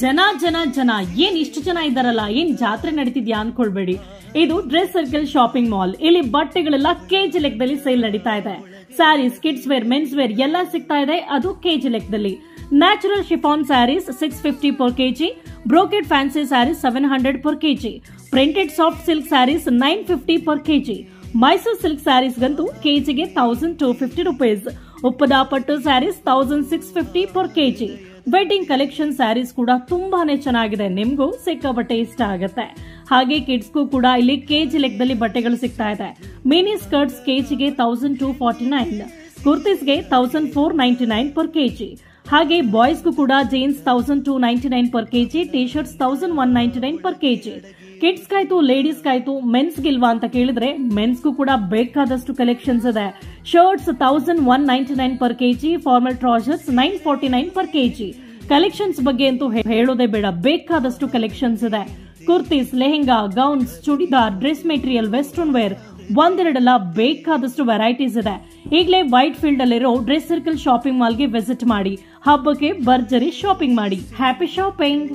ಜನ ಜನ ಜನ ಏನ್ ಇಷ್ಟು ಜನ ಇದ್ದಾರಲ್ಲ, ಏನ್ ಜಾತ್ರೆ ನಡೀತಿದ್ಯಾ ಅನ್ಕೊಳ್ಬೇಡಿ. ಇದು ಡ್ರೆಸ್ ಸರ್ಕಲ್ ಶಾಪಿಂಗ್ ಮಾಲ್. ಇಲ್ಲಿ ಬಟ್ಟೆಗಳೆಲ್ಲ ಕೆಜಿ ಲೆಕ್ಕದಲ್ಲಿ ಸೇಲ್ ನಡೀತಾ ಇದೆ. Sarees, kids wear, men's wear ಎಲ್ಲ ಸಿಗ್ತಾ ಇದೆ, ಅದು ಕೆಜಿ ಲೆಕ್ಕದಲ್ಲಿ. Natural chiffon sarees 650 per kg, brocade fancy sarees 700 per kg, printed soft silk sarees 950 per kg, Mysuru silk sarees ಗಂತೂ ಕೆಜಿಗೆ 1250 rupees, ಉಪ್ಪದ ಪಟ್ಟು sarees 1650 per kg. Wedding collection sarees ಕೂಡ ತುಂಬಾನೇ ಚೆನ್ನಾಗಿದೆ, ನಿಮ್ಗೂ ಸಿಕ್ಕಾಪಟ್ಟೆ ಇಷ್ಟ ಆಗುತ್ತೆ. ಹಾಗೆ ಕಿಡ್ಸ್ಗೂ ಕೂಡ ಇಲ್ಲಿ ಕೆಜಿ ಲೆಕ್ಕದಲ್ಲಿ ಬಟ್ಟೆಗಳು ಸಿಗ್ತಾ ಇದೆ. ಮಿನಿ ಸ್ಕರ್ಟ್ಸ್ ಕೆಜಿಗೆ 1249, ಕುರ್ತೀಸ್ಗೆ 1499 per kg. ಹಾಗೆ ಬಾಯ್ಸ್ಗೂ ಕೂಡ jeans 1299 per kg, T shirts 1199 per kg. ಕಿಡ್ಸ್ಗಾಯ್ತು, ಲೇಡೀಸ್ಗಾಯ್ತು, ಮೆನ್ಸ್ಗಿಲ್ವಾ ಅಂತ ಕೇಳಿದ್ರೆ ಮೆನ್ಸ್ಗೂ ಕೂಡ ಬೇಕಾದಷ್ಟು ಕಲೆಕ್ಷನ್ಸ್ ಇದೆ. Shirts 1199 per kg, formal trousers 949 per kg. Collections ಬಗ್ಗೆ ಅಂತೂ ಹೇಳೋದೇ ಬೇಡ, ಬೇಕಾದಷ್ಟು ಕಲೆಕ್ಷನ್ಸ್ ಇದೆ. Kurtis, lehenga, gowns, churidar, dress material, western wear ಒಂದೆರಡಲ್ಲ ಬೇಕಾದಷ್ಟು ವೆರೈಟೀಸ್ ಇದೆ. ಈಗಲೇ ವೈಟ್ ಫೀಲ್ಡ್ ಅಲ್ಲಿರೋ ಡ್ರೆಸ್ ಸರ್ಕಲ್ ಶಾಪಿಂಗ್ ಮಾಲ್ಗೆ ವಿಸಿಟ್ ಮಾಡಿ, ಹಬ್ಬಕ್ಕೆ ಭರ್ಜರಿ ಶಾಪಿಂಗ್ ಮಾಡಿ. Happy shopping.